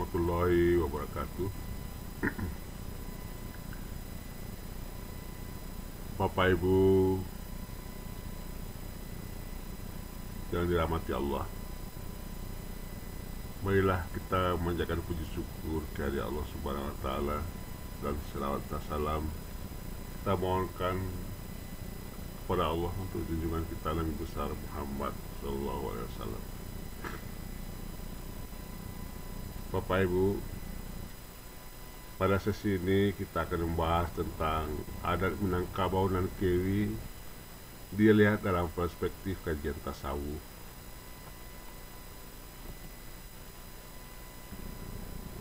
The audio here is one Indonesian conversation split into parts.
warahmatullahi wabarakatuh. Bapak Ibu yang dirahmati Allah, marilah kita memanjatkan puji syukur kehadirat Allah Subhanahu wa taala dan selawat dan salam kita mohonkan kepada Allah untuk junjungan kita Nabi besar Muhammad sallallahu alaihi wasallam. Bapak Ibu, pada sesi ini kita akan membahas tentang adat Minangkabau dan Kewi dilihat dalam perspektif kajian tasawuf.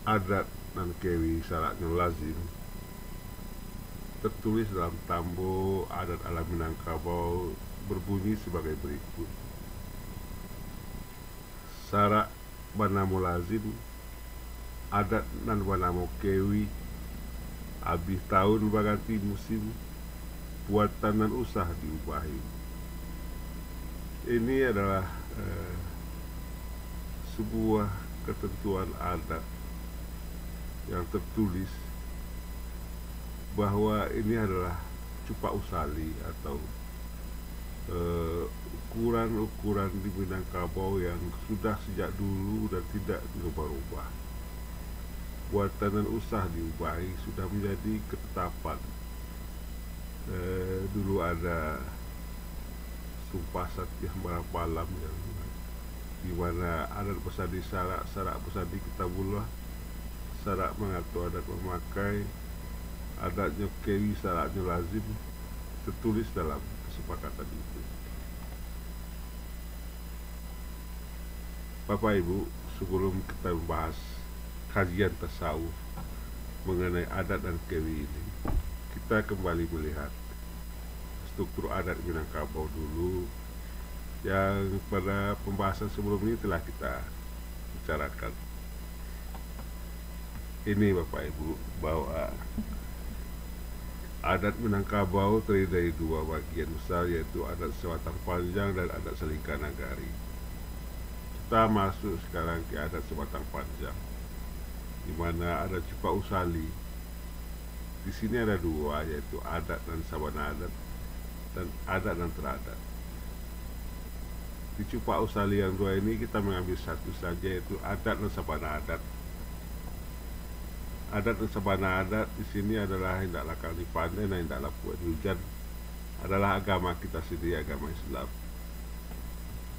Adat dan Kewi syaratnya lazim tertulis dalam Tambo Adat Alam Minangkabau berbunyi sebagai berikut. Syarat banamu lazim adat nan banamu Kewi abih tahun baganti musim buatan dan usah diubahi. Ini adalah sebuah ketentuan adat yang tertulis bahwa ini adalah cupak usali atau ukuran-ukuran di Minangkabau yang sudah sejak dulu dan tidak berubah-ubah. Buatan dan usah diubahi sudah menjadi ketetapan. Dulu ada sumpah Satya Malam yang dimana adat pesadi syarak pesadi kitabullah, syarak mengatur adat memakai, adatnya Kewi syaratnya lazim tertulis dalam kesepakatan itu. Bapak Ibu, sebelum kita membahas kajian tasawuf mengenai adat dan Kewi ini, kita kembali melihat struktur adat Minangkabau dulu yang pada pembahasan sebelum ini telah kita bicarakan. Ini Bapak Ibu, bahwa adat Minangkabau terdiri dari dua bagian besar, yaitu adat Sewatang Panjang dan adat Selingkah Nagari. Kita masuk sekarang ke adat Sewatang Panjang, di mana ada cupak usali. Di sini ada dua, yaitu adat dan sabana adat dan adat dan teradat. Di cupak usali yang dua ini kita mengambil satu saja, yaitu adat dan sabana adat. Adat dan sabana adat di sini adalah hendaklah kali pandai dan hendaklah buat hujan, adalah agama kita sendiri, agama Islam.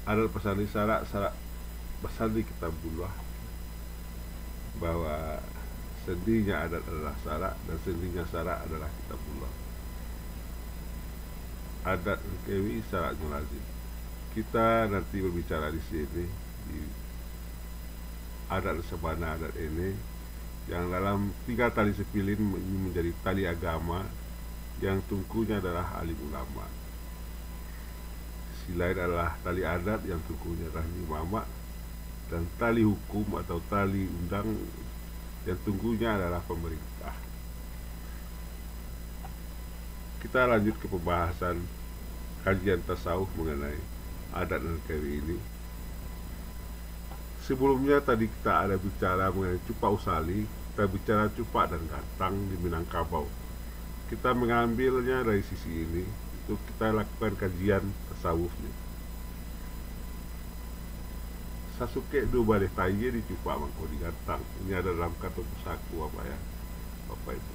Adat pesandi syarak pesandi kitabullah, bahwa sendinya adat adalah syarak dan sendinya syarak adalah kitabullah. Adat Kewi syaratnya lazim. Kita nanti berbicara di sini di adat sabana adat ini, yang dalam tiga tali sepilin menjadi tali agama yang tungkunya adalah alim ulama. Sisi lain adalah tali adat yang tungkunya adalah imam, dan tali hukum atau tali undang yang tunggunya adalah pemerintah. Kita lanjut ke pembahasan kajian tasawuf mengenai adat dan Kewi ini. Sebelumnya tadi kita ada bicara mengenai cupak usali, kita bicara cupak dan gatang di Minangkabau. Kita mengambilnya dari sisi ini untuk kita lakukan kajian tasawufnya. Sasuke do balik taye di cupak mangko di gatang. Ini ada dalam kata pusaku apa ya, Bapak Ibu.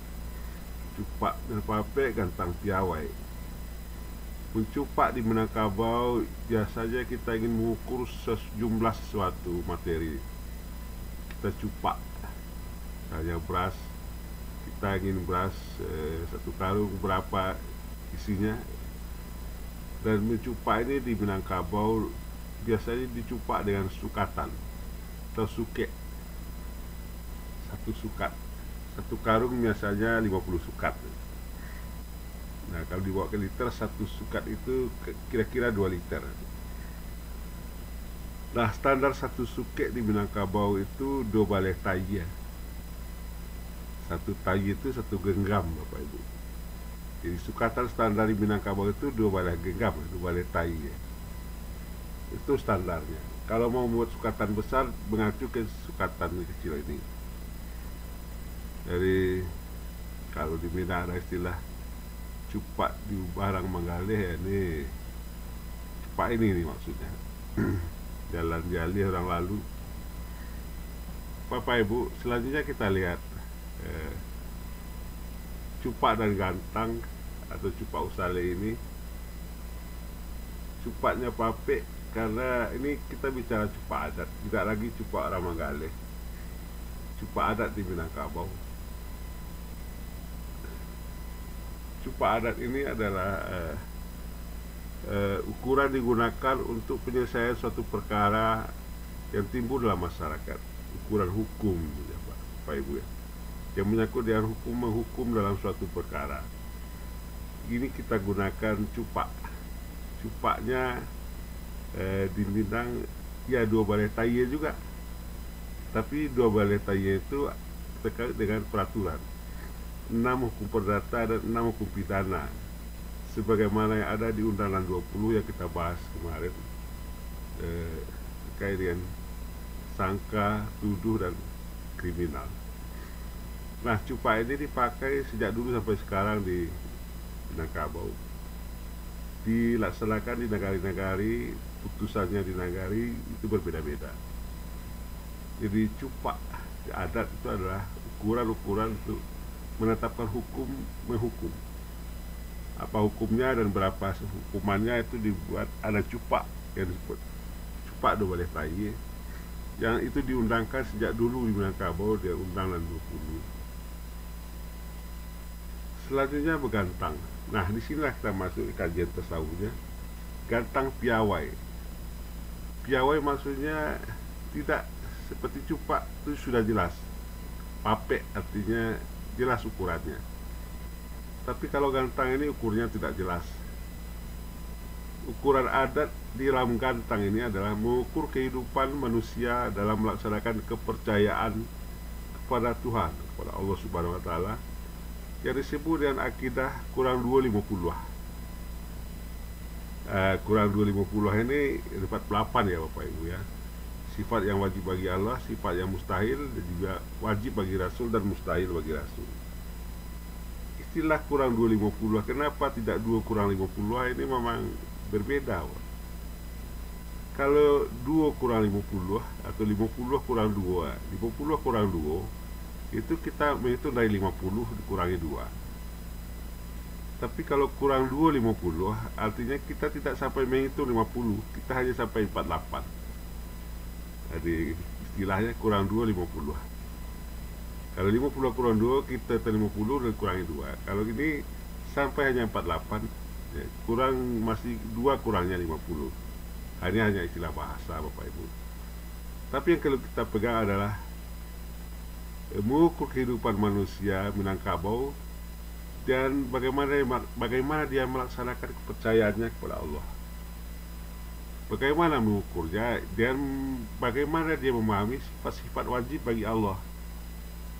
Cupak dan pape gantang piawai. Mencupak di Minangkabau biasanya kita ingin mengukur sejumlah sesuatu materi. Kita cupak, misalnya beras, kita ingin beras satu karung berapa isinya. Dan mencupak ini di Minangkabau biasanya dicupak dengan sukatan atau suke. Satu sukat, satu karung biasanya 50 sukat. Nah, kalau dibawa ke liter, satu sukat itu kira-kira 2 liter. Nah, standar satu suke di Minangkabau itu 2 balai tayi. Satu tayi itu 1 genggam, Bapak Ibu. Jadi sukatan standar di Minangkabau itu 2 balai genggam, 2 balai tayi. Itu standarnya. Kalau mau membuat sukatan besar, mengacu ke sukatan kecil ini. Dari kalau di Minang ada istilah cupak di barang menggalih ya, ini cupak ini nih maksudnya. Jalan jali orang lalu. Bapak Ibu, selanjutnya kita lihat cupak dan gantang atau cupak usale ini. Cupaknya Papek, karena ini kita bicara cupak adat, tidak lagi cupak orang Manggaleh. Cupak adat di Minangkabau. Cupak adat ini adalah ukuran digunakan untuk penyelesaian suatu perkara yang timbul dalam masyarakat. Ukuran hukum ya Pak Ibu ya, yang menyangkut dengan menghukum dalam suatu perkara. Ini kita gunakan cupak. Cupaknya di Minang ya 2 balai taye juga, tapi 2 balai taye itu terkait dengan peraturan 6 hukum perdata dan 6 hukum pidana, sebagaimana yang ada di Undang-Undang 20 yang kita bahas kemarin, terkait dengan sangka, tuduh, dan kriminal. Nah, cupak ini dipakai sejak dulu sampai sekarang di Minangkabau. Dilaksanakan di negari-negari, putusannya di negari itu berbeda-beda. Jadi cupak adat itu adalah ukuran-ukuran untuk menetapkan hukum, menghukum. Apa hukumnya dan berapa hukumannya itu dibuat, ada cupak yang disebut cupak 2 balai taye, yang itu diundangkan sejak dulu di Minangkabau, dia Undang-Undang 20. Selanjutnya begantang. Nah, disinilah kita masuk ke kajian tasawufnya. Gantang piawai. Piawai maksudnya tidak seperti cupak, itu sudah jelas. Papek artinya jelas ukurannya. Tapi kalau gantang ini ukurnya tidak jelas. Ukuran adat di dalam gantang ini adalah mengukur kehidupan manusia dalam melaksanakan kepercayaan kepada Tuhan, kepada Allah Subhanahu wa Ta'ala, yang disebut dengan akidah kurang 250. Kurang 250 ini 48 ya Bapak Ibu ya. Sifat yang wajib bagi Allah, sifat yang mustahil, dan juga wajib bagi Rasul dan mustahil bagi Rasul. Istilah kurang 250, kenapa tidak 2 kurang 50? Ini memang berbeda. Kalau 2 kurang 50 atau 50 kurang 2, 50 kurang 2, itu kita menghitung dari 50 dikurangi 2. Tapi kalau kurang 250 artinya kita tidak sampai menghitung 50, kita hanya sampai 48. Jadi istilahnya kurang 2 50. Kalau 50 kurang 2 kita 50 dan kurangi 2. Kalau ini sampai hanya 48 ya, kurang masih 2 kurangnya 50. Hanya istilah bahasa Bapak Ibu. Tapi yang kalau kita pegang adalah mengukur kehidupan manusia Minangkabau dan bagaimana dia melaksanakan kepercayaannya kepada Allah, bagaimana mengukurnya, dan bagaimana dia memahami sifat-sifat wajib bagi Allah.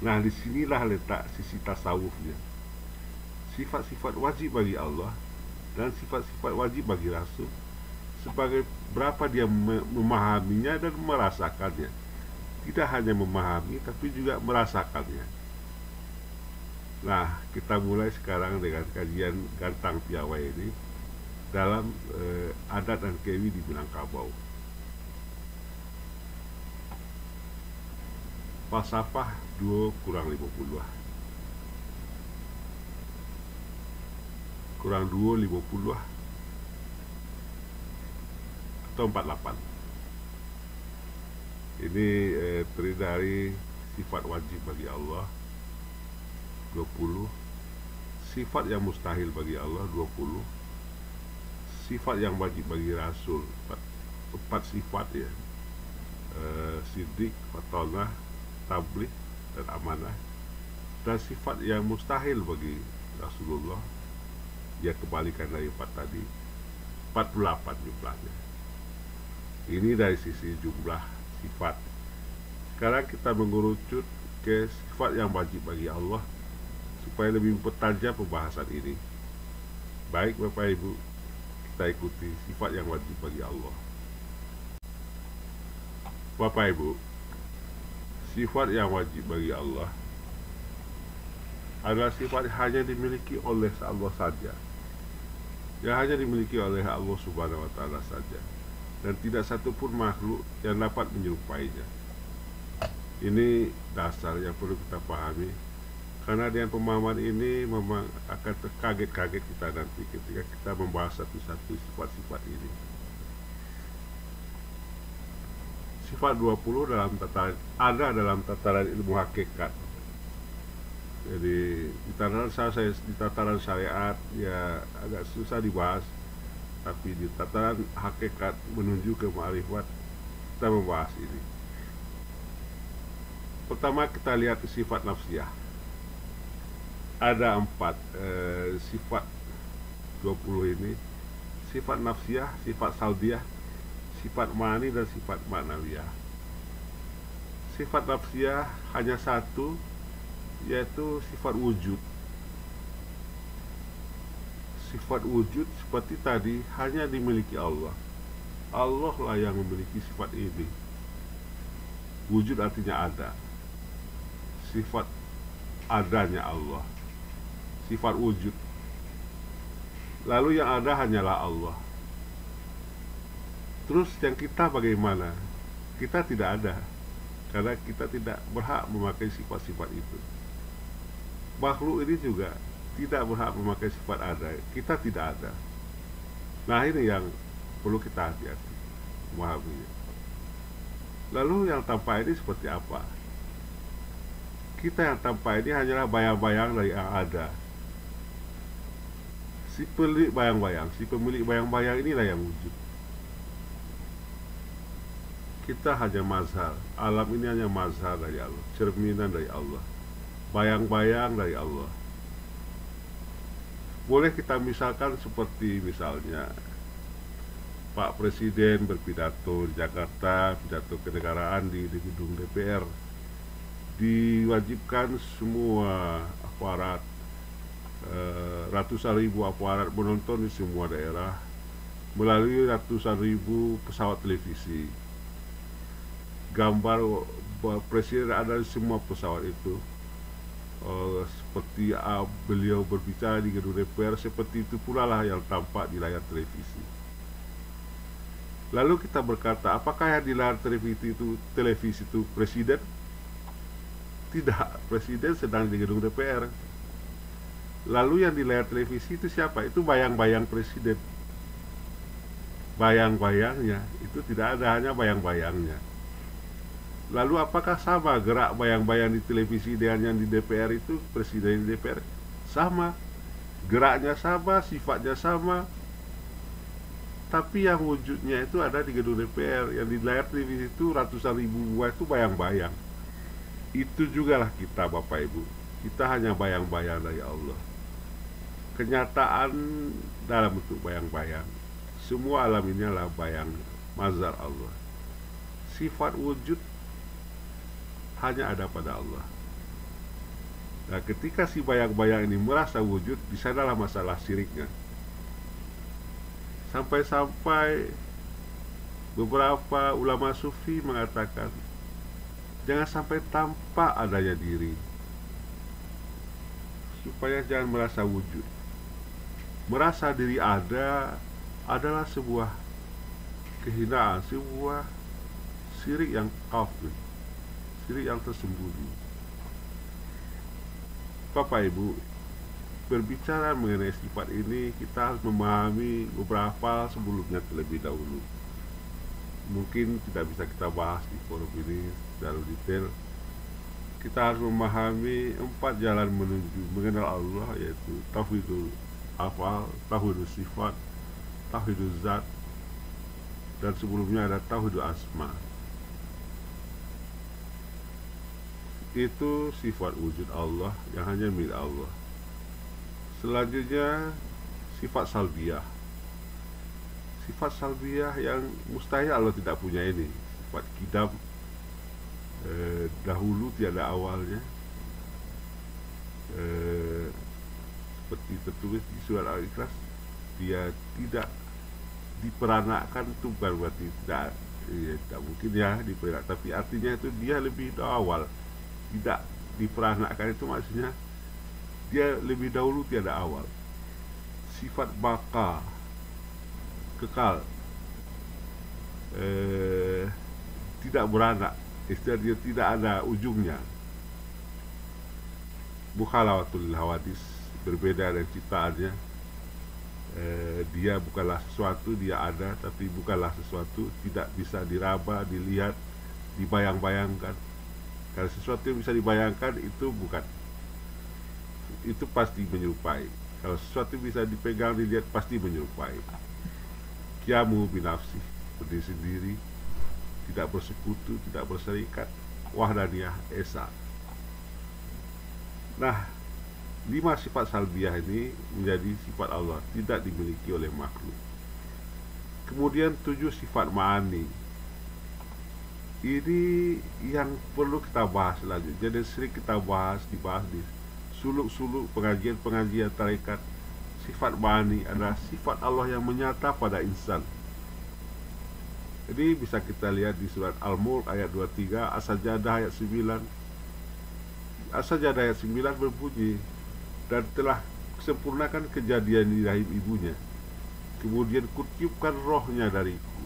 Nah, disinilah letak sisi tasawufnya. Sifat-sifat wajib bagi Allah dan sifat-sifat wajib bagi Rasul, sebagai berapa dia memahaminya dan merasakannya. Tidak hanya memahami, tapi juga merasakannya. Nah, kita mulai sekarang dengan kajian gantang piawai ini dalam adat dan kewi di Minangkabau. Falsafah 2 kurang 50. Kurang 2 50 atau 48. Ini terdiri dari sifat wajib bagi Allah 20, sifat yang mustahil bagi Allah 20, sifat yang wajib bagi Rasul 4 sifat ya, sidik, fatonah, tabligh, dan amanah, dan sifat yang mustahil bagi Rasulullah, ya kebalikan dari 4 tadi, 48 jumlahnya. Ini dari sisi jumlah sifat. Sekarang kita mengerucut ke sifat yang wajib bagi Allah supaya lebih mempertajam pembahasan ini. Baik Bapak Ibu, kita ikuti sifat yang wajib bagi Allah. Bapak Ibu, sifat yang wajib bagi Allah adalah sifat yang hanya dimiliki oleh Allah saja, yang hanya dimiliki oleh Allah Subhanahu wa Ta'ala saja, dan tidak satupun makhluk yang dapat menyerupainya. Ini dasar yang perlu kita pahami, karena dengan pemahaman ini memang akan terkaget-kaget kita nanti ketika kita membahas satu-satu sifat-sifat ini. Sifat 20 dalam tataran ilmu hakikat. Jadi di tataran syariat ya agak susah dibahas, tapi di tataran hakikat menuju ke ma'rifat kita membahas ini. Pertama kita lihat sifat nafsiyah. Ada 4 sifat 20 ini. Sifat nafsiyah, sifat salbiyah, sifat ma'ani, dan sifat ma'nawiyah. Sifat nafsiyah hanya satu, yaitu sifat wujud. Sifat wujud seperti tadi hanya dimiliki Allah. Allah lah yang memiliki sifat ini. Wujud artinya ada. Sifat adanya Allah, sifat wujud. Lalu yang ada hanyalah Allah. Terus yang kita bagaimana? Kita tidak ada, karena kita tidak berhak memakai sifat-sifat itu. Makhluk ini juga tidak berhak memakai sifat ada. Kita tidak ada. Nah ini yang perlu kita hati-hati memahaminya. Lalu yang tampak ini seperti apa? Kita yang tampak ini hanyalah bayang-bayang dari yang ada. Si pemilik bayang-bayang inilah yang wujud. Kita hanya mazhar. Alam ini hanya mazhar dari Allah, cerminan dari Allah, bayang-bayang dari Allah. Boleh kita misalkan seperti misalnya Pak Presiden berpidato di Jakarta, pidato kenegaraan di gedung DPR. Diwajibkan semua aparat, ratusan ribu aparat menonton di semua daerah melalui ratusan ribu pesawat televisi. Gambar Presiden ada di semua pesawat itu. Seperti beliau berbicara di gedung DPR, seperti itu pula lah yang tampak di layar televisi. Lalu kita berkata, apakah yang di layar televisi itu Presiden? Tidak, Presiden sedang di gedung DPR. Lalu yang di layar televisi itu siapa? Itu bayang-bayang Presiden. Bayang-bayangnya itu tidak ada, hanya bayang-bayangnya. Lalu apakah sama gerak bayang-bayang di televisi dengan yang di DPR itu? Presiden di DPR sama, geraknya sama, sifatnya sama, tapi yang wujudnya itu ada di gedung DPR. Yang di layar televisi itu ratusan ribu buah itu bayang-bayang. Itu jugalah kita Bapak Ibu. Kita hanya bayang-bayang dari Allah. Kenyataan dalam bentuk bayang-bayang. Semua alam ini adalah bayang mazhar Allah. Sifat wujud hanya ada pada Allah. Nah, ketika si bayang-bayang ini merasa wujud, di sanalah masalah syiriknya. Sampai-sampai beberapa ulama sufi mengatakan, jangan sampai tampak adanya diri, supaya jangan merasa wujud. Merasa diri ada adalah sebuah kehinaan, sebuah syirik yang kafir, syirik yang tersembunyi. Bapak Ibu, berbicara mengenai sifat ini, kita harus memahami beberapa sebelumnya terlebih dahulu. Mungkin tidak bisa kita bahas di forum ini secara detail. Kita harus memahami 4 jalan menuju mengenal Allah, yaitu tauhidul afal, tauhidul sifat, tauhidul zat, dan sebelumnya ada tauhidul asma. Itu sifat wujud Allah yang hanya milik Allah. Selanjutnya sifat salbiyah. Sifat salbiyah yang mustahil Allah tidak punya ini. Sifat kidam, dahulu tiada awalnya, seperti tertulis di surat Al-Ikhlas, dia tidak diperanakkan. Itu berarti tidak, tidak mungkin ya diperanakkan, tapi artinya itu dia lebih awal. Tidak diperanakkan itu maksudnya dia lebih dahulu tiada awal. Sifat baqa, kekal, tidak beranak, istilah dia tidak ada ujungnya. Mukhalawatul hawadis, berbeda dari ciptaannya. Dia bukanlah sesuatu, dia ada, tapi bukanlah sesuatu, tidak bisa diraba, dilihat, dibayang-bayangkan. Kalau sesuatu yang bisa dibayangkan itu bukan, itu pasti menyerupai. Kalau sesuatu bisa dipegang, dilihat, pasti menyerupai. Qiyamu binafsi, berdiri sendiri, tidak bersekutu, tidak berserikat, wahdaniyah esa. Nah, 5 sifat salbiah ini menjadi sifat Allah, tidak dimiliki oleh makhluk. Kemudian 7 sifat ma'ani. Ini yang perlu kita bahas lagi. Jadi sering kita dibahas di suluk-suluk pengajian-pengajian tarekat. Sifat ma'ani adalah sifat Allah yang menyata pada insan. Jadi bisa kita lihat di surat Al-Mulk ayat 23, As-Sajdah ayat 9. As-Sajdah ayat 9 berbunyi, dan telah sempurnakan kejadian di rahim ibunya, kemudian kutiupkan rohnya dariku.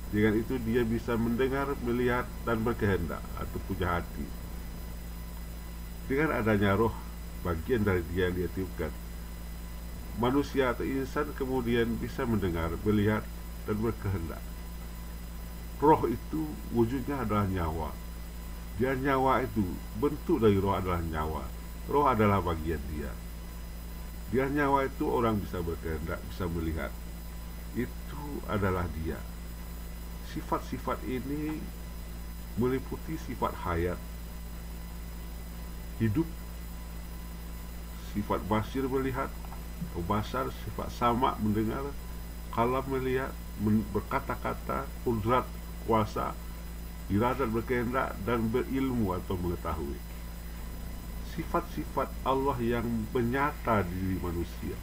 Dengan itu dia bisa mendengar, melihat, dan berkehendak atau punya hati. Dengan adanya roh, bagian dari dia yang dia tiupkan, manusia atau insan kemudian bisa mendengar, melihat, dan berkehendak. Roh itu wujudnya adalah nyawa. Dia nyawa itu, bentuk dari roh adalah nyawa. Roh adalah bagian dia. Dia nyawa itu orang bisa berkehendak, bisa melihat. Itu adalah dia. Sifat-sifat ini meliputi sifat hayat, hidup, sifat basir melihat, basar, sifat sama mendengar, kalam melihat, berkata-kata, kudrat, kuasa, iradat berkehendak, dan berilmu atau mengetahui. Sifat-sifat Allah yang menyata di diri manusia.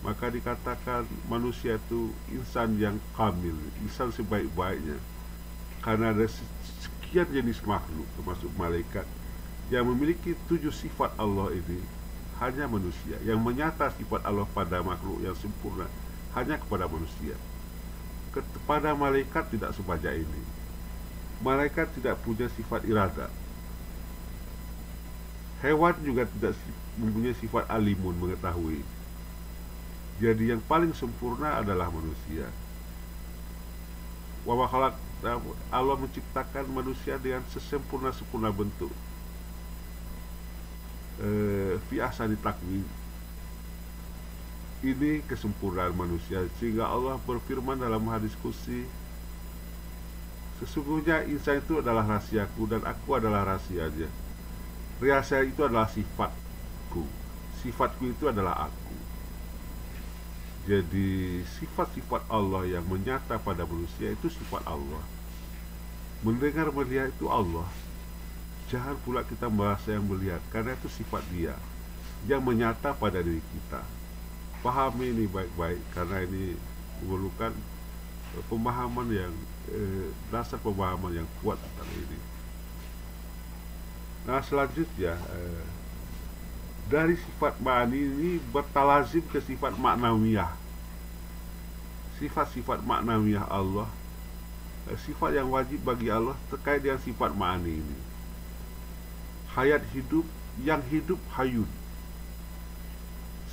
Maka dikatakan manusia itu insan yang kamil, insan sebaik-baiknya. Karena ada sekian jenis makhluk, termasuk malaikat, yang memiliki 7 sifat Allah ini. Hanya manusia yang menyata sifat Allah pada makhluk yang sempurna, hanya kepada manusia. Kepada malaikat tidak sebanyak ini. Malaikat tidak punya sifat iradat. Hewan juga tidak mempunyai sifat alimun, mengetahui. Jadi yang paling sempurna adalah manusia. Wa khalaq, Allah menciptakan manusia dengan sesempurna-sempurna bentuk. Fi ahsani taqwim. Ini kesempurnaan manusia, sehingga Allah berfirman dalam hadis qudsi, sesungguhnya insan itu adalah rahasiaku dan aku adalah rahasianya. Rahasia itu adalah sifatku, sifatku itu adalah aku. Jadi sifat-sifat Allah yang menyata pada manusia itu sifat Allah. Mendengar, melihat itu Allah. Jangan pula kita merasa yang melihat, karena itu sifat dia yang menyata pada diri kita. Pahami ini baik-baik, karena ini memerlukan pemahaman yang dasar pemahaman yang kuat tentang ini. Nah, selanjutnya dari sifat ma'ani ini bertalazim ke sifat maknawiyah. Sifat-sifat maknawiyah Allah, sifat yang wajib bagi Allah terkait dengan sifat ma'ani ini. Hayat hidup, yang hidup hayun.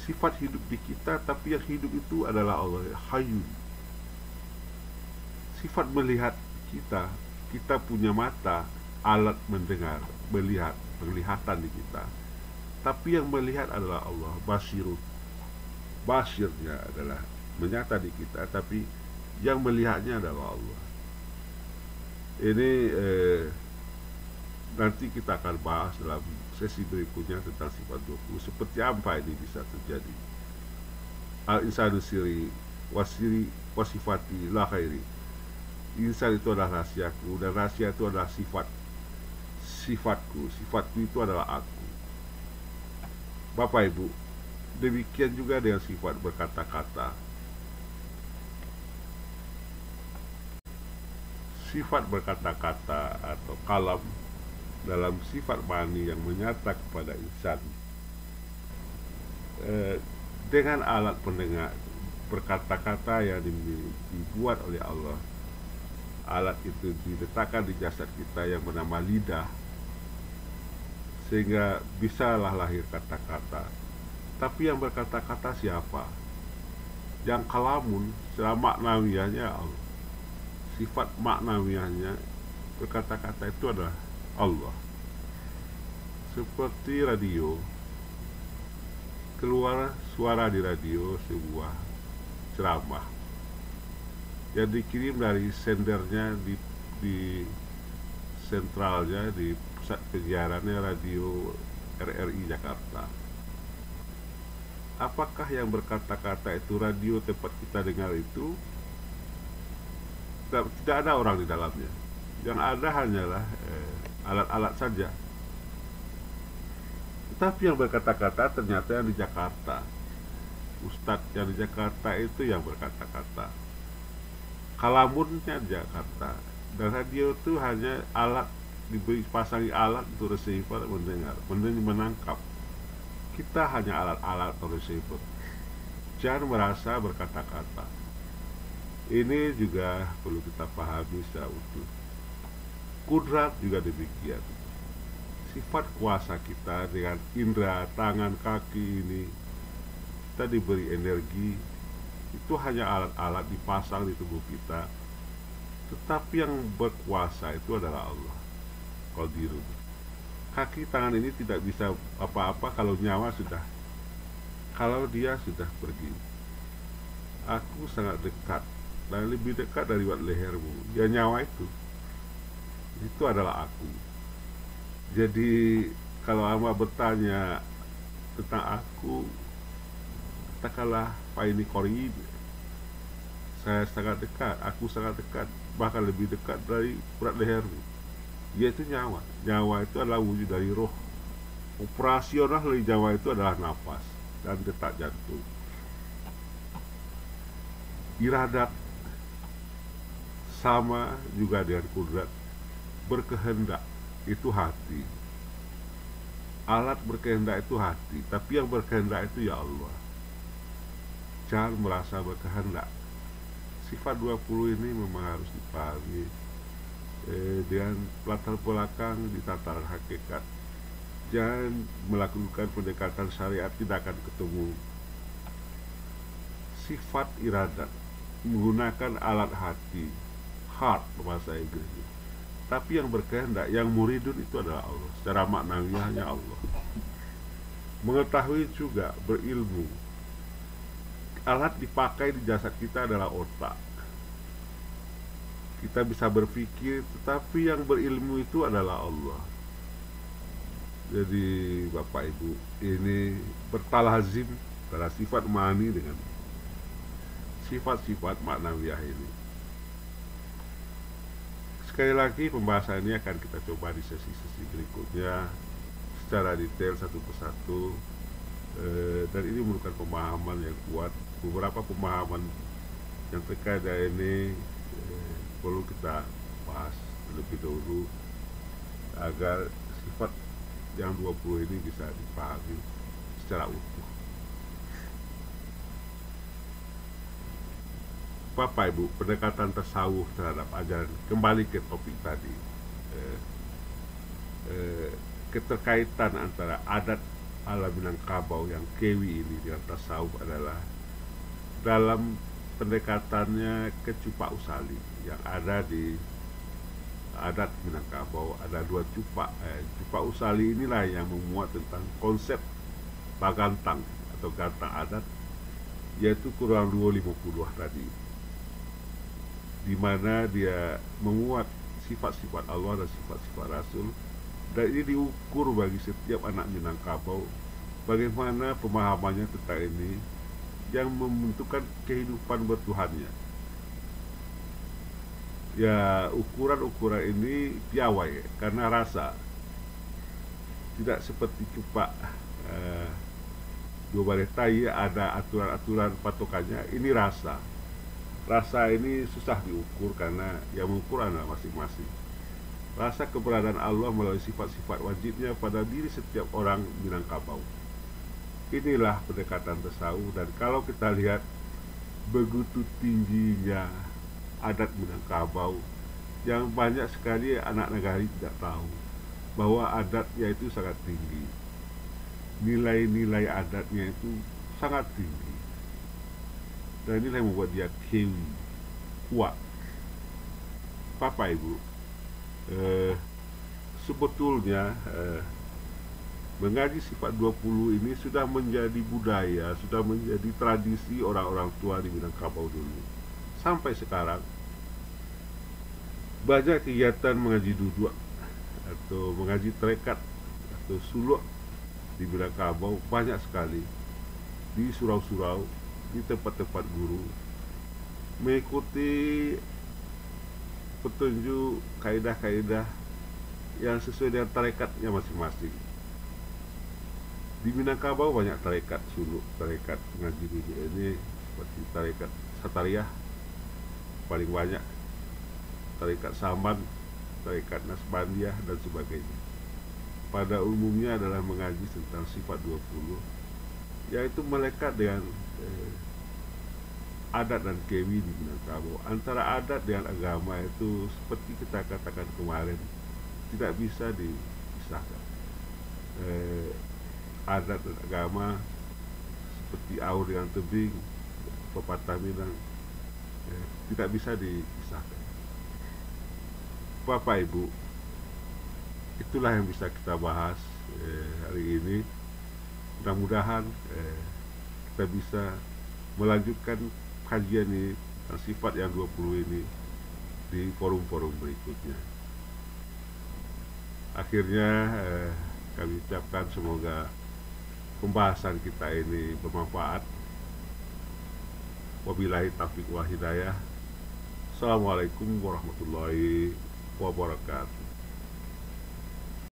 Sifat hidup di kita, tapi yang hidup itu adalah Allah, hayun. Sifat melihat kita, kita punya mata, alat mendengar, melihat, penglihatan di kita. Tapi yang melihat adalah Allah, basirun. Basirnya adalah menyata di kita, tapi yang melihatnya adalah Allah. Ini nanti kita akan bahas dalam sesi berikutnya tentang sifat 20. Seperti apa ini bisa terjadi. Al-insanu siri, wasiri, wasifati, la khairi. Insan itu adalah rahasiaku, dan rahasia itu adalah sifatku. Sifatku itu adalah aku. Bapak Ibu, demikian juga dengan sifat berkata-kata. Sifat berkata-kata atau kalam dalam sifat ma'ani yang menyata kepada insan eh, dengan alat pendengar berkata-kata yang dibuat oleh Allah. Alat itu diletakkan di jasad kita yang bernama lidah, sehingga bisalah lahir kata-kata. Tapi yang berkata-kata siapa? Yang kalamun secara maknawiyahnya Allah. Sifat maknawiyahnya berkata-kata itu adalah Allah. Seperti radio, keluar suara di radio sebuah ceramah yang dikirim dari sendernya di sentralnya, di pusat penyiarannya radio RRI Jakarta. Apakah yang berkata-kata itu radio tempat kita dengar itu? Tidak ada orang di dalamnya. Yang ada hanyalah alat-alat saja. Tetapi yang berkata-kata ternyata yang di Jakarta. Ustadz yang di Jakarta itu yang berkata-kata. Kalamunnya di Jakarta. Dan radio itu hanya alat, diberi pasangi alat untuk receiver mendengar, menangkap. Kita hanya alat-alat atau receiver. Jangan merasa berkata-kata. Ini juga perlu kita pahami secara utuh. Kudrat juga demikian. Sifat kuasa kita dengan indera tangan kaki ini, kita diberi energi, itu hanya alat-alat dipasang di tubuh kita. Tetapi yang berkuasa itu adalah Allah. Qadirun. Kaki tangan ini tidak bisa apa-apa kalau nyawa sudah, kalau dia sudah pergi. Aku sangat dekat, dan lebih dekat dari lehermu. Ya, nyawa itu adalah aku. Jadi kalau Ama bertanya tentang aku, katakanlah Pak ini Korin, saya sangat dekat, aku sangat dekat, bahkan lebih dekat dari berat lehermu. Yaitu nyawa. Nyawa itu adalah wujud dari roh. Operasional dari nyawa itu adalah nafas dan detak jantung. Iradat sama juga dengan kudrat. Berkehendak itu hati. Alat berkehendak itu hati, tapi yang berkehendak itu ya Allah. Jangan merasa berkehendak. Sifat 20 ini memang harus dipahami dengan latar belakang di tataran hakikat. Jangan melakukan pendekatan syariat, tidak akan ketemu. Sifat iradat menggunakan alat hati, heart bahasa Inggrisnya. Tapi yang berkehendak, yang muridun itu adalah Allah. Secara maknawiyahnya Allah. Mengetahui juga, berilmu. Alat dipakai di jasad kita adalah otak. Kita bisa berpikir, tetapi yang berilmu itu adalah Allah. Jadi Bapak Ibu, ini bertalazim antara sifat ma'ani dengan sifat-sifat maknawiyah ini. Sekali lagi pembahasan ini akan kita coba di sesi-sesi berikutnya secara detail satu persatu, dan ini memerlukan pemahaman yang kuat. Beberapa pemahaman yang terkait dengan ini perlu kita bahas terlebih dahulu agar sifat yang 20 ini bisa dipahami secara utuh. Bapak Ibu, pendekatan tasawuf terhadap ajaran, kembali ke topik tadi, keterkaitan antara adat ala Minangkabau yang kewi ini dengan tasawuf adalah dalam pendekatannya ke Cupak Usali yang ada di adat Minangkabau. Ada dua cupak. Cupak Usali inilah yang memuat tentang konsep bagantang atau gantang adat, yaitu kurang 250 tadi, di mana dia memuat sifat-sifat Allah dan sifat-sifat Rasul, dan ini diukur bagi setiap anak Minangkabau bagaimana pemahamannya tentang ini yang membentukkan kehidupan bertuhannya. Ya, ukuran-ukuran ini piawai karena rasa, tidak seperti cupak dua balai tai ada aturan-aturan patokannya. Ini rasa ini susah diukur karena yang mengukur adalah masing-masing. Rasa keberadaan Allah melalui sifat-sifat wajibnya pada diri setiap orang Minangkabau. Inilah pendekatan tasawuf, dan kalau kita lihat begitu tingginya adat Minangkabau yang banyak sekali anak negari tidak tahu bahwa adatnya itu sangat tinggi, nilai-nilai adatnya itu sangat tinggi, dan inilah yang membuat dia kewi, kuat. Bapak Ibu, sebetulnya mengaji sifat 20 ini sudah menjadi budaya, sudah menjadi tradisi orang-orang tua di Minangkabau dulu. Sampai sekarang banyak kegiatan mengaji duduk atau mengaji trekat atau suluk di Minangkabau, banyak sekali di surau-surau, di tempat-tempat guru, mengikuti petunjuk kaidah-kaidah yang sesuai dengan tarekatnya masing-masing. Di Minangkabau banyak tarekat suluk, tarekat ngaji duduk ini, seperti tarekat Satariah paling banyak, tarekat Saman, tarekat Nasbandiah, dan sebagainya. Pada umumnya adalah mengaji tentang sifat 20, yaitu melekat dengan adat dan kewi di Minangkabau. Antara adat dengan agama itu seperti kita katakan kemarin, tidak bisa dipisahkan. Adat dan agama seperti aur dengan tebing, pepatah Minang, tidak bisa dipisahkan. Bapak Ibu, itulah yang bisa kita bahas hari ini. Mudah-mudahan kita bisa melanjutkan kajian ini, sifat yang 20 ini, di forum-forum berikutnya. Akhirnya kami ucapkan semoga pembahasan kita ini bermanfaat. Wabillahi taufiq wal hidayah. Assalamualaikum warahmatullahi wabarakatuh.